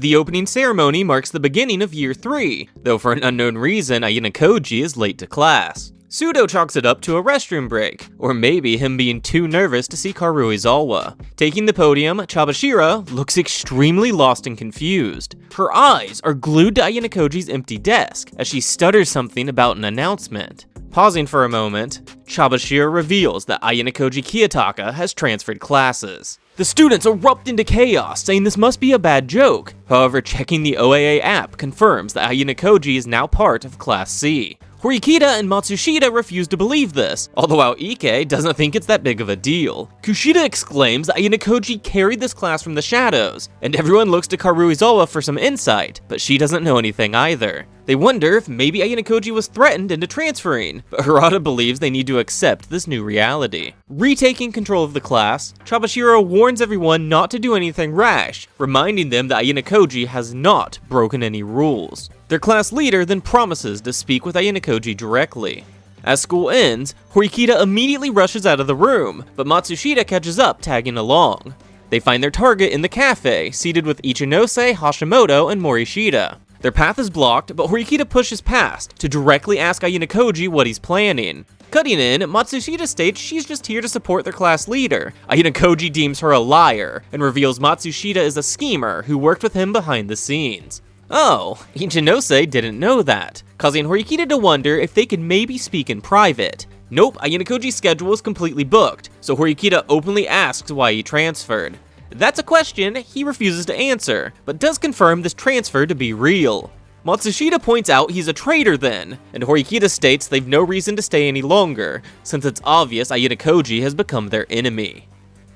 The opening ceremony marks the beginning of Year 3, though for an unknown reason, Ayano Koji is late to class. Sudo chalks it up to a restroom break, or maybe him being too nervous to see Karuizawa. Taking the podium, Chabashira looks extremely lost and confused. Her eyes are glued to Ayano Koji's empty desk as she stutters something about an announcement. Pausing for a moment, Chabashira reveals that Ayano Koji Kiyotaka has transferred classes. The students erupt into chaos, saying this must be a bad joke. However, checking the OAA app confirms that Ayano Koji is now part of Class C. Horikita and Matsushita refuse to believe this, although Aoike doesn't think it's that big of a deal. Kushida exclaims that Ayano Koji carried this class from the shadows, and everyone looks to Karuizawa for some insight, but she doesn't know anything either. They wonder if maybe Ayano Koji was threatened into transferring, but Harada believes they need to accept this new reality. Retaking control of the class, Chabashira warns everyone not to do anything rash, reminding them that Ayano Koji has not broken any rules. Their class leader then promises to speak with Ayano Koji directly. As school ends, Horikita immediately rushes out of the room, but Matsushita catches up, tagging along. They find their target in the cafe, seated with Ichinose, Hashimoto, and Morishita. Their path is blocked, but Horikita pushes past to directly ask Ayano Koji what he's planning. Cutting in, Matsushita states she's just here to support their class leader. Ayano Koji deems her a liar, and reveals Matsushita is a schemer who worked with him behind the scenes. Oh, Ichinose didn't know that, causing Horikita to wonder if they could maybe speak in private. Nope, Ayano Koji's schedule is completely booked, so Horikita openly asks why he transferred. That's a question he refuses to answer, but does confirm this transfer to be real. Matsushita points out he's a traitor then, and Horikita states they've no reason to stay any longer, since it's obvious Ayano Koji has become their enemy.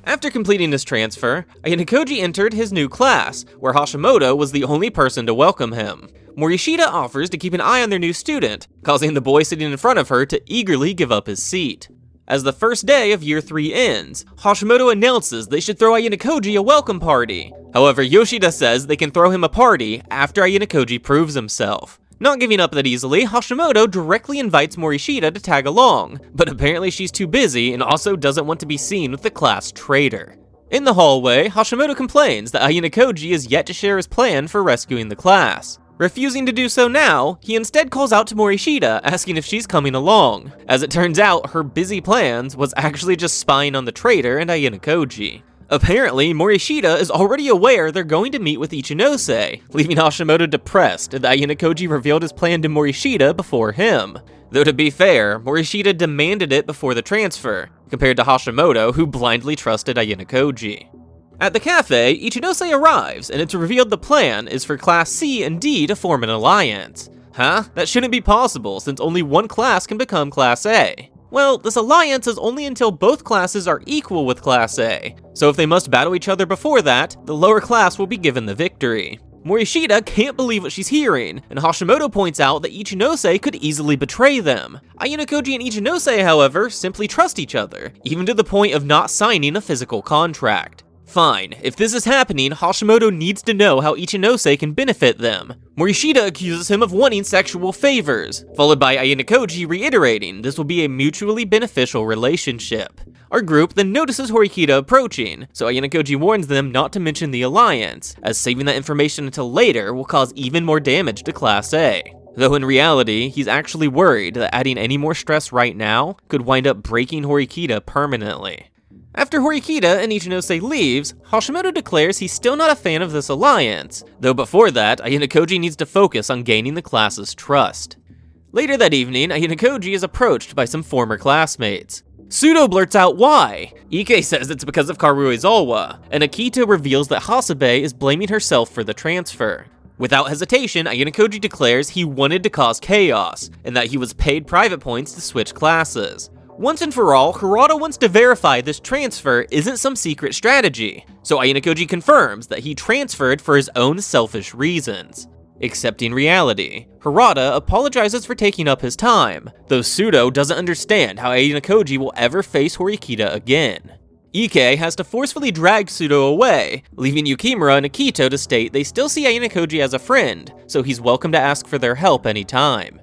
After completing this transfer, Ayano Koji entered his new class, where Hashimoto was the only person to welcome him. Morishita offers to keep an eye on their new student, causing the boy sitting in front of her to eagerly give up his seat. As the first day of Year 3 ends, Hashimoto announces they should throw Ayano Koji a welcome party. However, Yoshida says they can throw him a party after Ayano Koji proves himself. Not giving up that easily, Hashimoto directly invites Morishita to tag along, but apparently she's too busy and also doesn't want to be seen with the class traitor. In the hallway, Hashimoto complains that Ayano Koji is yet to share his plan for rescuing the class. Refusing to do so now, he instead calls out to Morishita, asking if she's coming along. As it turns out, her busy plans was actually just spying on the traitor and Ayano Koji. Apparently, Morishita is already aware they're going to meet with Ichinose, leaving Hashimoto depressed that Ayano Koji revealed his plan to Morishita before him. Though to be fair, Morishita demanded it before the transfer, compared to Hashimoto, who blindly trusted Ayano Koji. At the cafe, Ichinose arrives, and it's revealed the plan is for Class C and D to form an alliance. Huh? That shouldn't be possible, since only one class can become Class A. Well, this alliance is only until both classes are equal with Class A, so if they must battle each other before that, the lower class will be given the victory. Morishita can't believe what she's hearing, and Hashimoto points out that Ichinose could easily betray them. Ayano Koji and Ichinose, however, simply trust each other, even to the point of not signing a physical contract. Fine, if this is happening, Hashimoto needs to know how Ichinose can benefit them. Morishita accuses him of wanting sexual favors, followed by Ayano Koji reiterating this will be a mutually beneficial relationship. Our group then notices Horikita approaching, so Ayano Koji warns them not to mention the alliance, as saving that information until later will cause even more damage to Class A. Though in reality, he's actually worried that adding any more stress right now could wind up breaking Horikita permanently. After Horikita and Ichinose leaves, Hashimoto declares he's still not a fan of this alliance, though before that, Ayano Koji needs to focus on gaining the class's trust. Later that evening, Ayano Koji is approached by some former classmates. Sudo blurts out why. Ike says it's because of Karuizawa, and Akita reveals that Hasebe is blaming herself for the transfer. Without hesitation, Ayano Koji declares he wanted to cause chaos, and that he was paid private points to switch classes. Once and for all, Harada wants to verify this transfer isn't some secret strategy, so Ayano Koji confirms that he transferred for his own selfish reasons. Accepting reality, Harada apologizes for taking up his time, though Sudo doesn't understand how Ayano Koji will ever face Horikita again. Ike has to forcefully drag Sudo away, leaving Yukimura and Akito to state they still see Ayano Koji as a friend, so he's welcome to ask for their help anytime.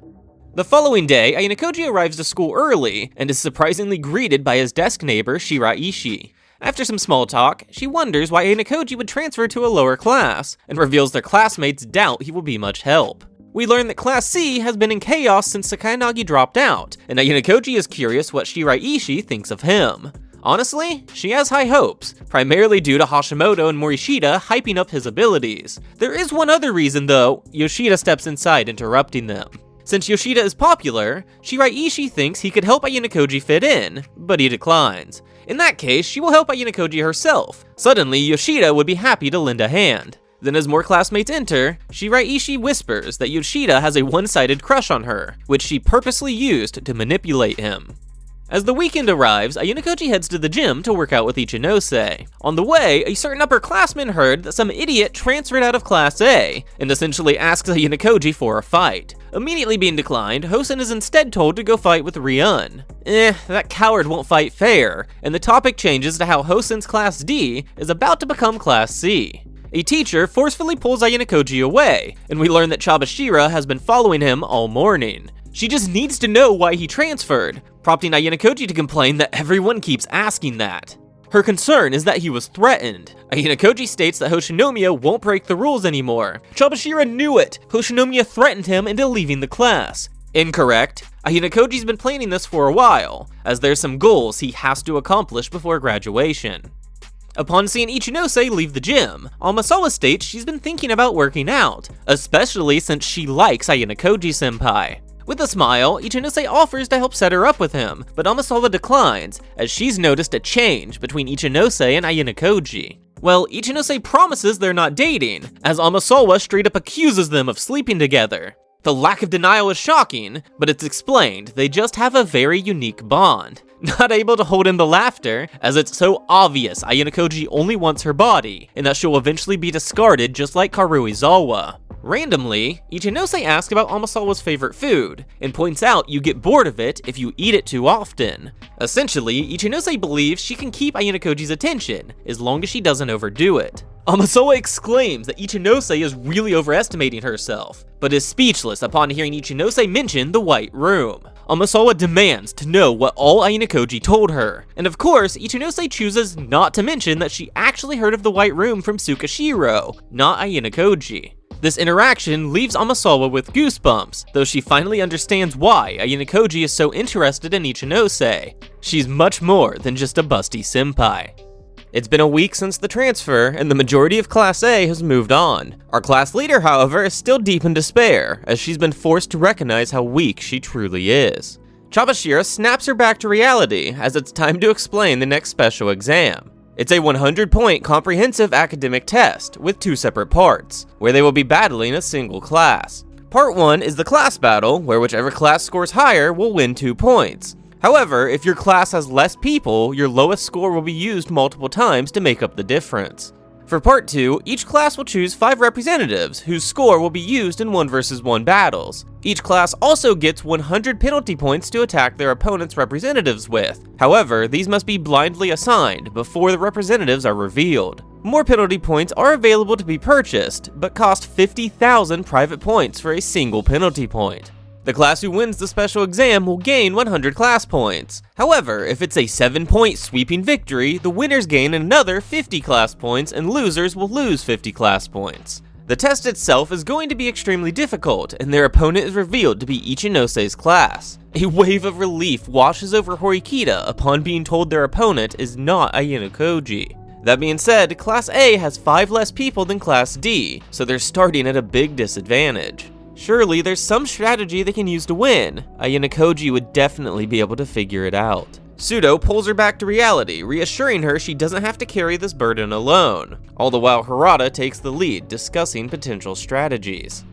The following day, Ayano Koji arrives to school early and is surprisingly greeted by his desk neighbor Shiraishi. After some small talk, she wonders why Ayanokoji would transfer to a lower class, and reveals their classmates doubt he will be much help. We learn that Class C has been in chaos since Sakayanagi dropped out, and Ayanokoji is curious what Shiraishi thinks of him. Honestly, she has high hopes, primarily due to Hashimoto and Morishita hyping up his abilities. There is one other reason though. Yoshida steps inside, interrupting them. Since Yoshida is popular, Shiraishi thinks he could help Ayanokoji fit in, but he declines. In that case, she will help Ayanokoji herself. Suddenly, Yoshida would be happy to lend a hand. Then as more classmates enter, Shiraishi whispers that Yoshida has a one-sided crush on her, which she purposely used to manipulate him. As the weekend arrives, Ayanokoji heads to the gym to work out with Ichinose. On the way, a certain upperclassman heard that some idiot transferred out of Class A, and essentially asks Ayanokoji for a fight. Immediately being declined, Hosen is instead told to go fight with Ryun. That coward won't fight fair, and the topic changes to how Hosen's Class D is about to become Class C. A teacher forcefully pulls Ayanokoji away, and we learn that Chabashira has been following him all morning. She just needs to know why he transferred, prompting Ayanokoji to complain that everyone keeps asking that. Her concern is that he was threatened. Ayanokoji states that Hoshinomiya won't break the rules anymore. Chabashira knew it! Hoshinomiya threatened him into leaving the class. Incorrect. Ayanokoji's been planning this for a while, as there's some goals he has to accomplish before graduation. Upon seeing Ichinose leave the gym, Amasawa states she's been thinking about working out, especially since she likes Ayanokoji-senpai. With a smile, Ichinose offers to help set her up with him, but Amasawa declines, as she's noticed a change between Ichinose and Ayanokoji. Well, Ichinose promises they're not dating, as Amasawa straight up accuses them of sleeping together. The lack of denial is shocking, but it's explained they just have a very unique bond. Not able to hold in the laughter, as it's so obvious Ayanokoji only wants her body, and that she'll eventually be discarded just like Karuizawa. Randomly, Ichinose asks about Amasawa's favorite food, and points out you get bored of it if you eat it too often. Essentially, Ichinose believes she can keep Ayanokoji's attention, as long as she doesn't overdo it. Amasawa exclaims that Ichinose is really overestimating herself, but is speechless upon hearing Ichinose mention the White Room. Amasawa demands to know what all Ayanokoji told her, and of course, Ichinose chooses not to mention that she actually heard of the White Room from Tsukashiro, not Ayanokoji. This interaction leaves Amasawa with goosebumps, though she finally understands why Ayanokoji is so interested in Ichinose. She's much more than just a busty senpai. It's been a week since the transfer, and the majority of Class A has moved on. Our class leader, however, is still deep in despair, as she's been forced to recognize how weak she truly is. Chabashira snaps her back to reality, as it's time to explain the next special exam. It's a 100-point comprehensive academic test, with 2 separate parts, where they will be battling a single class. Part 1 is the class battle, where whichever class scores higher will win 2 points. However, if your class has less people, your lowest score will be used multiple times to make up the difference. For Part 2, each class will choose 5 representatives, whose score will be used in 1 versus 1 battles. Each class also gets 100 penalty points to attack their opponent's representatives with. However, these must be blindly assigned before the representatives are revealed. More penalty points are available to be purchased, but cost 50,000 private points for a single penalty point. The class who wins the special exam will gain 100 class points. However, if it's a 7-point sweeping victory, the winners gain another 50 class points and losers will lose 50 class points. The test itself is going to be extremely difficult, and their opponent is revealed to be Ichinose's class. A wave of relief washes over Horikita upon being told their opponent is not Ayanokoji. That being said, Class A has 5 less people than Class D, so they're starting at a big disadvantage. Surely there's some strategy they can use to win. Ayanokoji would definitely be able to figure it out. Pseudo pulls her back to reality, reassuring her she doesn't have to carry this burden alone. All the while Harada takes the lead, discussing potential strategies.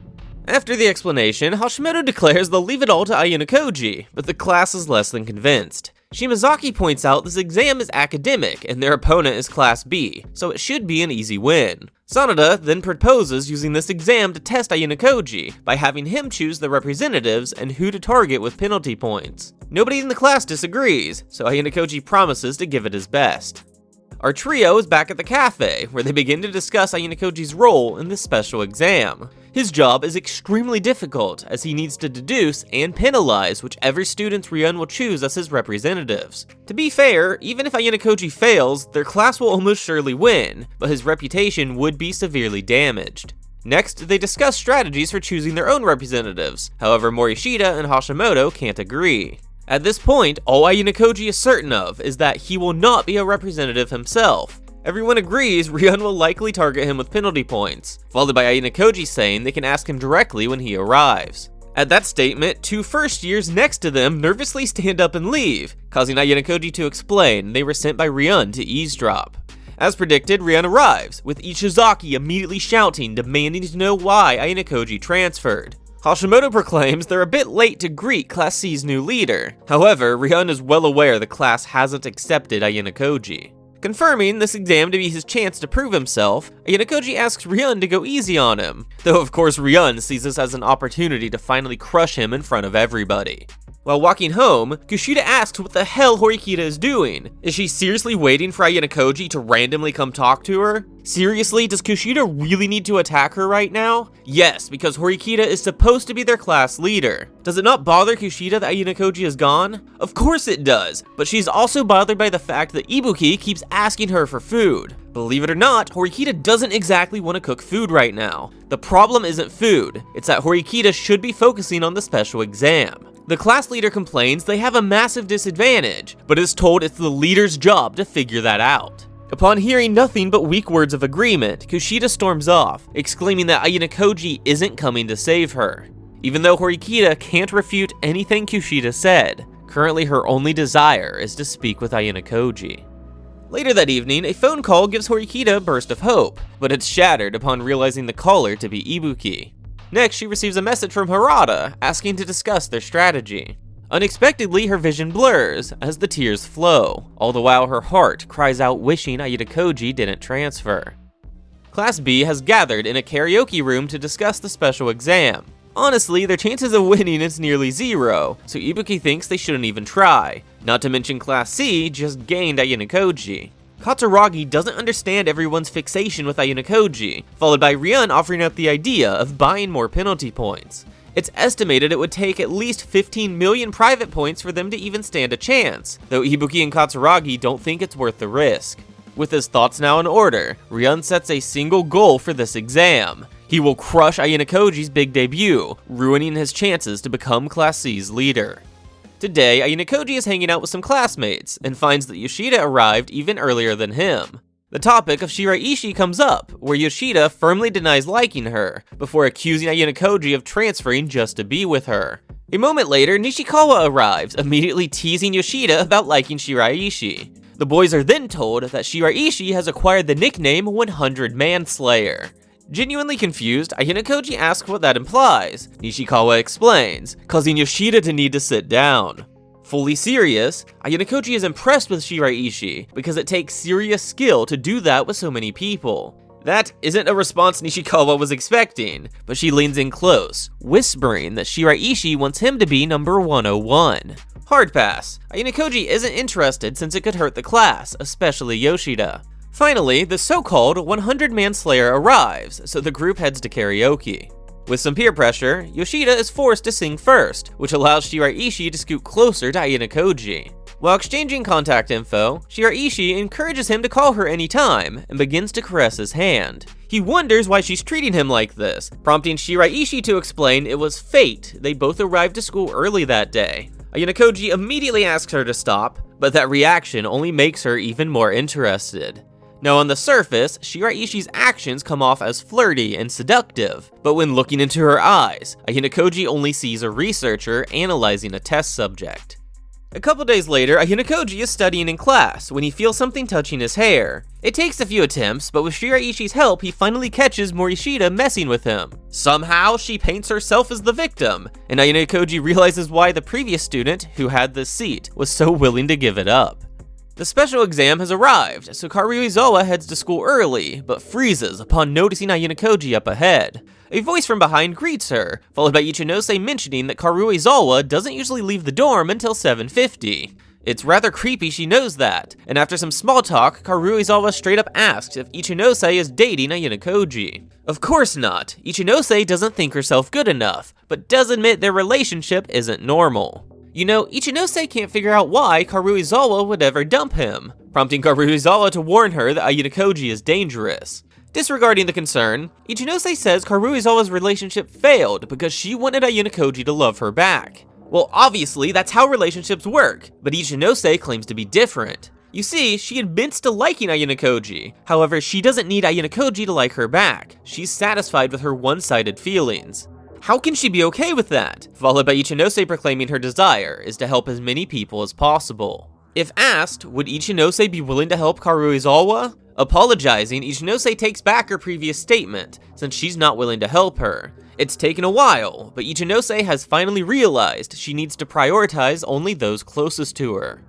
After the explanation, Hashimoto declares they'll leave it all to Ayanokoji, but the class is less than convinced. Shimazaki points out this exam is academic and their opponent is Class B, so it should be an easy win. Sanada then proposes using this exam to test Ayanokoji by having him choose the representatives and who to target with penalty points. Nobody in the class disagrees, so Ayanokoji promises to give it his best. Our trio is back at the cafe, where they begin to discuss Ayanokoji's role in this special exam. His job is extremely difficult, as he needs to deduce and penalize whichever students Ryun will choose as his representatives. To be fair, even if Ayanokoji fails, their class will almost surely win, but his reputation would be severely damaged. Next, they discuss strategies for choosing their own representatives. However, Morishita and Hashimoto can't agree. At this point, all Ayanokoji is certain of is that he will not be a representative himself. Everyone agrees Ryun will likely target him with penalty points, followed by Ayanokoji saying they can ask him directly when he arrives. At that statement, two first years next to them nervously stand up and leave, causing Ayanokoji to explain they were sent by Ryun to eavesdrop. As predicted, Ryun arrives, with Ishizaki immediately shouting, demanding to know why Ayanokoji transferred. Hashimoto proclaims they're a bit late to greet Class C's new leader. However, Ryun is well aware the class hasn't accepted Ayanokoji. Confirming this exam to be his chance to prove himself, Ayanokoji asks Ryun to go easy on him, though of course Ryun sees this as an opportunity to finally crush him in front of everybody. While walking home, Kushida asks what the hell Horikita is doing. Is she seriously waiting for Ayanokoji to randomly come talk to her? Seriously, does Kushida really need to attack her right now? Yes, because Horikita is supposed to be their class leader. Does it not bother Kushida that Ayanokoji is gone? Of course it does, but she's also bothered by the fact that Ibuki keeps asking her for food. Believe it or not, Horikita doesn't exactly want to cook food right now. The problem isn't food, it's that Horikita should be focusing on the special exam. The class leader complains they have a massive disadvantage, but is told it's the leader's job to figure that out. Upon hearing nothing but weak words of agreement, Kushida storms off, exclaiming that Ayanokoji isn't coming to save her. Even though Horikita can't refute anything Kushida said, currently her only desire is to speak with Ayanokoji. Later that evening, a phone call gives Horikita a burst of hope, but it's shattered upon realizing the caller to be Ibuki. Next, she receives a message from Harada, asking to discuss their strategy. Unexpectedly, her vision blurs as the tears flow, all the while her heart cries out wishing Ayanokoji didn't transfer. Class B has gathered in a karaoke room to discuss the special exam. Honestly, their chances of winning is nearly zero, so Ibuki thinks they shouldn't even try, not to mention Class C just gained Ayanokoji. Katsuragi doesn't understand everyone's fixation with Ayanokoji, followed by Ryun offering up the idea of buying more penalty points. It's estimated it would take at least 15 million private points for them to even stand a chance, though Ibuki and Katsuragi don't think it's worth the risk. With his thoughts now in order, Ryun sets a single goal for this exam. He will crush Ayanokoji's big debut, ruining his chances to become Class C's leader. Today, Ayanokoji is hanging out with some classmates, and finds that Yoshida arrived even earlier than him. The topic of Shiraishi comes up, where Yoshida firmly denies liking her, before accusing Ayanokoji of transferring just to be with her. A moment later, Nishikawa arrives, immediately teasing Yoshida about liking Shiraishi. The boys are then told that Shiraishi has acquired the nickname 100 Manslayer. Genuinely confused, Ayanokoji asks what that implies. Nishikawa explains, causing Yoshida to need to sit down. Fully serious, Ayanokoji is impressed with Shiraishi because it takes serious skill to do that with so many people. That isn't a response Nishikawa was expecting, but she leans in close, whispering that Shiraishi wants him to be number 101. Hard pass. Ayanokoji isn't interested since it could hurt the class, especially Yoshida. Finally, the so-called 100 Manslayer arrives, so the group heads to karaoke. With some peer pressure, Yoshida is forced to sing first, which allows Shiraishi to scoot closer to Ayanokoji. While exchanging contact info, Shiraishi encourages him to call her anytime, and begins to caress his hand. He wonders why she's treating him like this, prompting Shiraishi to explain it was fate they both arrived to school early that day. Ayanokoji immediately asks her to stop, but that reaction only makes her even more interested. Now on the surface, Shiraishi's actions come off as flirty and seductive, but when looking into her eyes, Ayanokoji only sees a researcher analyzing a test subject. A couple days later, Ayanokoji is studying in class when he feels something touching his hair. It takes a few attempts, but with Shiraishi's help, he finally catches Morishita messing with him. Somehow, she paints herself as the victim, and Ayanokoji realizes why the previous student, who had this seat, was so willing to give it up. The special exam has arrived, so Karuizawa heads to school early, but freezes upon noticing Ayanokoji up ahead. A voice from behind greets her, followed by Ichinose mentioning that Karuizawa doesn't usually leave the dorm until 7:50. It's rather creepy she knows that, and after some small talk, Karuizawa straight up asks if Ichinose is dating Ayano Koji. Of course not. Ichinose doesn't think herself good enough, but does admit their relationship isn't normal. You know, Ichinose can't figure out why Karuizawa would ever dump him, prompting Karuizawa to warn her that Ayano Koji is dangerous. Disregarding the concern, Ichinose says Karuizawa's relationship failed because she wanted Ayano Koji to love her back. Well, obviously, that's how relationships work, but Ichinose claims to be different. You see, she admits to liking Ayano Koji. However, she doesn't need Ayano Koji to like her back. She's satisfied with her one-sided feelings. How can she be okay with that? Followed by Ichinose proclaiming her desire is to help as many people as possible. If asked, would Ichinose be willing to help Karuizawa? Apologizing, Ichinose takes back her previous statement, since she's not willing to help her. It's taken a while, but Ichinose has finally realized she needs to prioritize only those closest to her.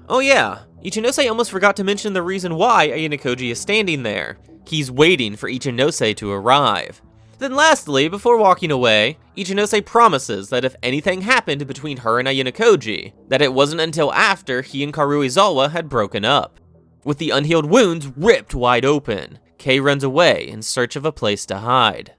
Oh yeah, Ichinose almost forgot to mention the reason why Ayano Koji is standing there. He's waiting for Ichinose to arrive. Then lastly, before walking away, Ichinose promises that if anything happened between her and Ayano Koji, that it wasn't until after he and Karuizawa had broken up. With the unhealed wounds ripped wide open, Kei runs away in search of a place to hide.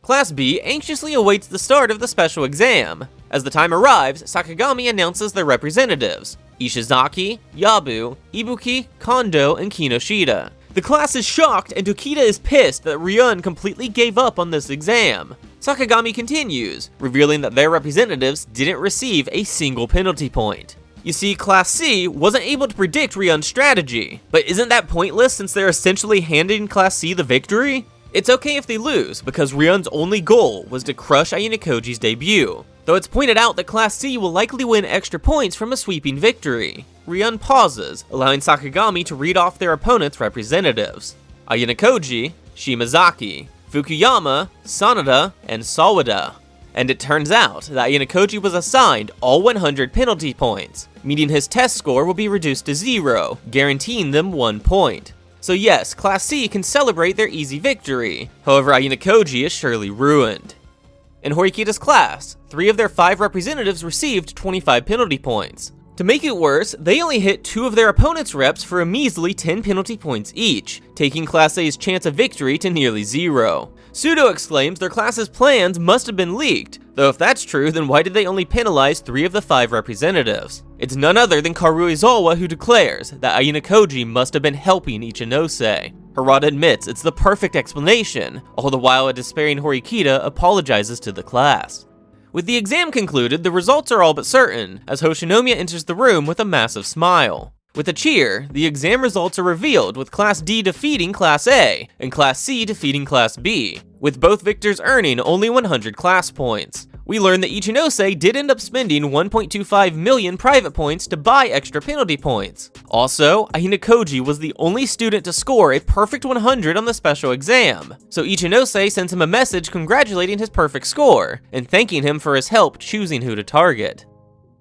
Class B anxiously awaits the start of the special exam. As the time arrives, Sakagami announces their representatives: Ishizaki, Yabu, Ibuki, Kondo, and Kinoshita. The class is shocked, and Tokita is pissed that Ryun completely gave up on this exam. Sakagami continues, revealing that their representatives didn't receive a single penalty point. You see, Class C wasn't able to predict Ryun's strategy, but isn't that pointless since they're essentially handing Class C the victory? It's okay if they lose, because Ryun's only goal was to crush Ayano Koji's debut, though it's pointed out that Class C will likely win extra points from a sweeping victory. Ryun pauses, allowing Sakagami to read off their opponent's representatives: Ayano Koji, Shimazaki, Fukuyama, Sanada, and Sawada. And it turns out that Ayano Koji was assigned all 100 penalty points, meaning his test score will be reduced to 0, guaranteeing them 1 point. So yes, Class C can celebrate their easy victory, however Ayano Koji is surely ruined. In Horikita's class, 3 of their 5 representatives received 25 penalty points. To make it worse, they only hit 2 of their opponent's reps for a measly 10 penalty points each, taking Class A's chance of victory to nearly 0. Pseudo exclaims their class's plans must have been leaked, though if that's true, then why did they only penalize 3 of the 5 representatives? It's none other than Karuizawa who declares that Ayano Koji must have been helping Ichinose. Harada admits it's the perfect explanation, all the while a despairing Horikita apologizes to the class. With the exam concluded, the results are all but certain, as Hoshinomiya enters the room with a massive smile. With a cheer, the exam results are revealed, with Class D defeating Class A, and Class C defeating Class B, with both victors earning only 100 class points. We learn that Ichinose did end up spending 1.25 million private points to buy extra penalty points. Also, Ayano Koji was the only student to score a perfect 100 on the special exam, so Ichinose sends him a message congratulating his perfect score, and thanking him for his help choosing who to target.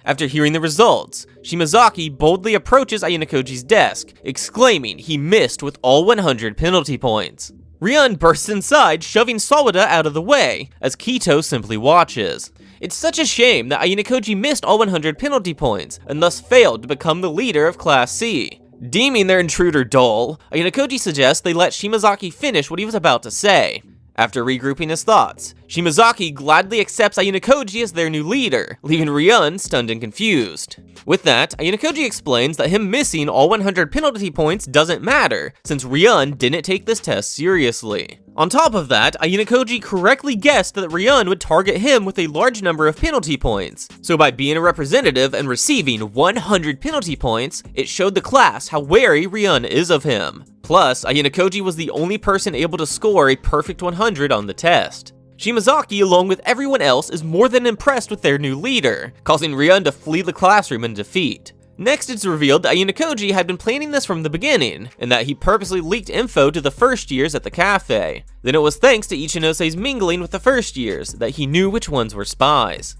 After hearing the results, Shimazaki boldly approaches Ayano Koji's desk, exclaiming he missed with all 100 penalty points. Ryun bursts inside, shoving Sawada out of the way, as Kito simply watches. It's such a shame that Ayano Koji missed all 100 penalty points, and thus failed to become the leader of Class C. Deeming their intruder dull, Ayano Koji suggests they let Shimazaki finish what he was about to say. After regrouping his thoughts, Shimazaki gladly accepts Ayano Koji as their new leader, leaving Ryun stunned and confused. With that, Ayano Koji explains that him missing all 100 penalty points doesn't matter, since Ryun didn't take this test seriously. On top of that, Ayano Koji correctly guessed that Ryun would target him with a large number of penalty points, so by being a representative and receiving 100 penalty points, it showed the class how wary Ryun is of him. Plus, Ayano Koji was the only person able to score a perfect 100 on the test. Shimazaki, along with everyone else, is more than impressed with their new leader, causing Ryun to flee the classroom in defeat. Next, it's revealed that Ayano Koji had been planning this from the beginning, and that he purposely leaked info to the first years at the cafe. Then it was thanks to Ichinose's mingling with the first years that he knew which ones were spies.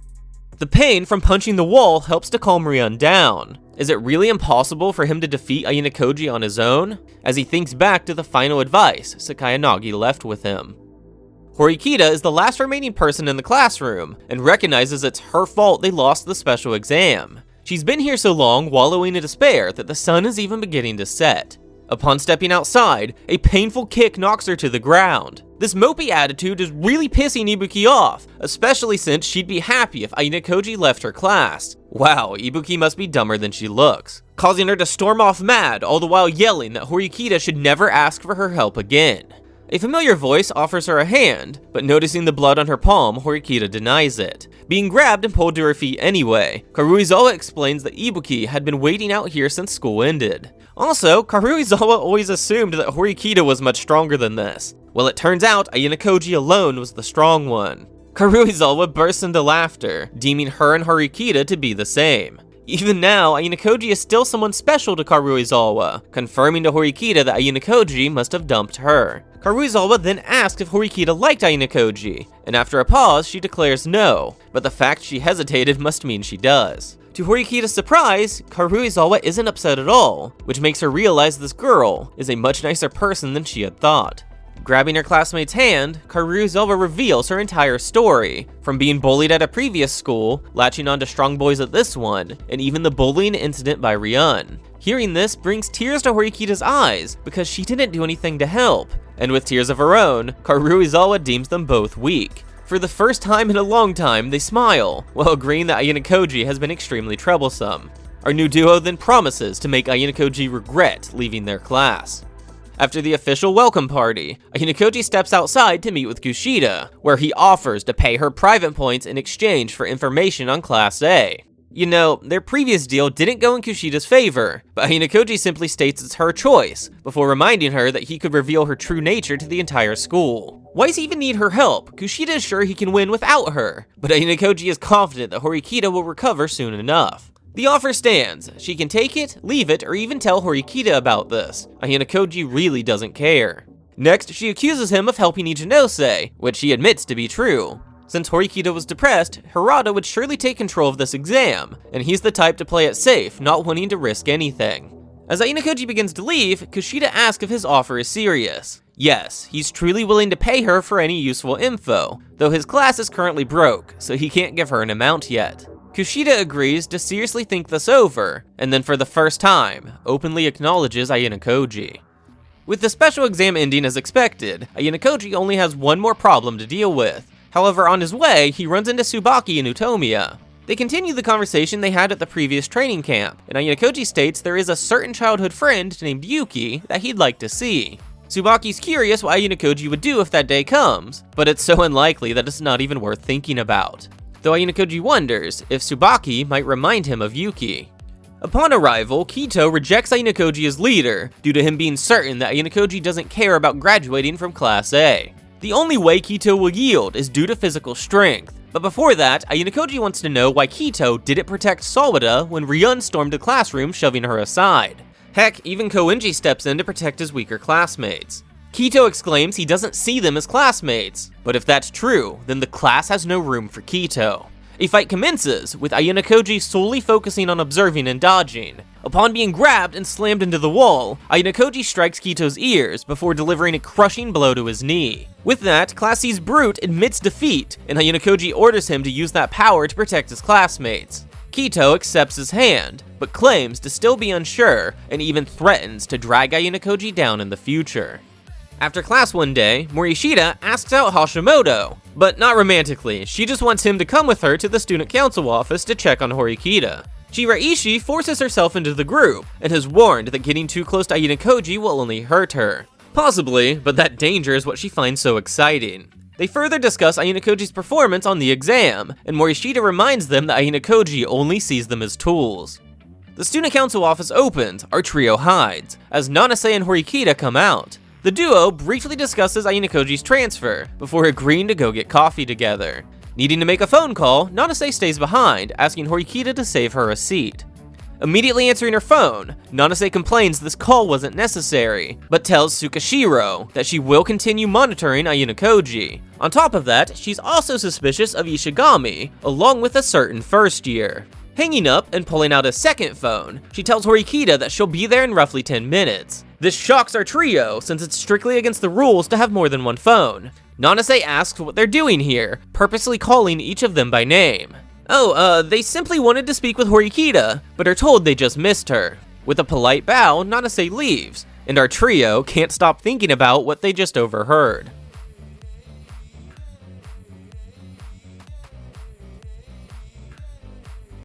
The pain from punching the wall helps to calm Ryun down. Is it really impossible for him to defeat Ayano Koji on his own? As he thinks back to the final advice Sakayanagi left with him. Horikita is the last remaining person in the classroom, and recognizes it's her fault they lost the special exam. She's been here so long, wallowing in despair, that the sun is even beginning to set. Upon stepping outside, a painful kick knocks her to the ground. This mopey attitude is really pissing Ibuki off, especially since she'd be happy if Ayanokoji left her class. Wow, Ibuki must be dumber than she looks, causing her to storm off mad, all the while yelling that Horikita should never ask for her help again. A familiar voice offers her a hand, but noticing the blood on her palm, Horikita denies it. Being grabbed and pulled to her feet anyway, Karuizawa explains that Ibuki had been waiting out here since school ended. Also, Karuizawa always assumed that Horikita was much stronger than this. Well, it turns out Ayanokoji alone was the strong one. Karuizawa bursts into laughter, deeming her and Horikita to be the same. Even now, Ayanokoji is still someone special to Karuizawa, confirming to Horikita that Ayanokoji must have dumped her. Karuizawa then asks if Horikita liked Ayanokoji, and after a pause, she declares no, but the fact she hesitated must mean she does. To Horikita's surprise, Karuizawa isn't upset at all, which makes her realize this girl is a much nicer person than she had thought. Grabbing her classmate's hand, Karuizawa reveals her entire story, from being bullied at a previous school, latching on to strong boys at this one, and even the bullying incident by Ryun. Hearing this brings tears to Horikita's eyes, because she didn't do anything to help, and with tears of her own, Karuizawa deems them both weak. For the first time in a long time, they smile, while agreeing that Ayanokoji has been extremely troublesome. Our new duo then promises to make Ayanokoji regret leaving their class. After the official welcome party, Ayanokoji steps outside to meet with Kushida, where he offers to pay her private points in exchange for information on Class A. You know, their previous deal didn't go in Kushida's favor, but Ayanokoji simply states it's her choice, before reminding her that he could reveal her true nature to the entire school. Why does he even need her help? Kushida is sure he can win without her, but Ayanokoji is confident that Horikita will recover soon enough. The offer stands. She can take it, leave it, or even tell Horikita about this. Ayanokoji really doesn't care. Next, she accuses him of helping Ichinose, which he admits to be true. Since Horikita was depressed, Harada would surely take control of this exam, and he's the type to play it safe, not wanting to risk anything. As Ayanokoji begins to leave, Kushida asks if his offer is serious. Yes, he's truly willing to pay her for any useful info, though his class is currently broke, so he can't give her an amount yet. Kushida agrees to seriously think this over, and then for the first time, openly acknowledges Ayanokoji. With the special exam ending as expected, Ayanokoji only has one more problem to deal with. However, on his way, he runs into Tsubaki and Utomiya. They continue the conversation they had at the previous training camp, and Ayanokoji states there is a certain childhood friend named Yuki that he'd like to see. Tsubaki's curious what Ayanokoji would do if that day comes, but it's so unlikely that it's not even worth thinking about. Though Ayanokoji wonders if Tsubaki might remind him of Yuki. Upon arrival, Kito rejects Ayanokoji as leader, due to him being certain that Ayanokoji doesn't care about graduating from Class A. The only way Kito will yield is due to physical strength, but before that, Ayanokoji wants to know why Kito didn't protect Sawada when Ryun stormed the classroom, shoving her aside. Heck, even Koenji steps in to protect his weaker classmates. Kito exclaims he doesn't see them as classmates, but if that's true, then the class has no room for Kito. A fight commences, with Ayanokoji solely focusing on observing and dodging. Upon being grabbed and slammed into the wall, Ayanokoji strikes Kito's ears before delivering a crushing blow to his knee. With that, Class C's Brute admits defeat, and Ayanokoji orders him to use that power to protect his classmates. Kito accepts his hand, but claims to still be unsure, and even threatens to drag Ayanokoji down in the future. After class one day, Morishita asks out Hashimoto, but not romantically. She just wants him to come with her to the student council office to check on Horikita. Shiraishi forces herself into the group, and has warned that getting too close to Ayanokoji will only hurt her. Possibly, but that danger is what she finds so exciting. They further discuss Ayanokoji's performance on the exam, and Morishita reminds them that Ayanokoji only sees them as tools. The student council office opens, our trio hides, as Nanase and Horikita come out. The duo briefly discusses Ayanokoji's transfer, before agreeing to go get coffee together. Needing to make a phone call, Nanase stays behind, asking Horikita to save her a seat. Immediately answering her phone, Nanase complains this call wasn't necessary, but tells Tsukashiro that she will continue monitoring Ayanokoji. On top of that, she's also suspicious of Ishigami, along with a certain first year. Hanging up and pulling out a second phone, she tells Horikita that she'll be there in roughly 10 minutes. This shocks our trio, since it's strictly against the rules to have more than one phone. Nanase asks what they're doing here, purposely calling each of them by name. They simply wanted to speak with Horikita, but are told they just missed her. With a polite bow, Nanase leaves, and our trio can't stop thinking about what they just overheard.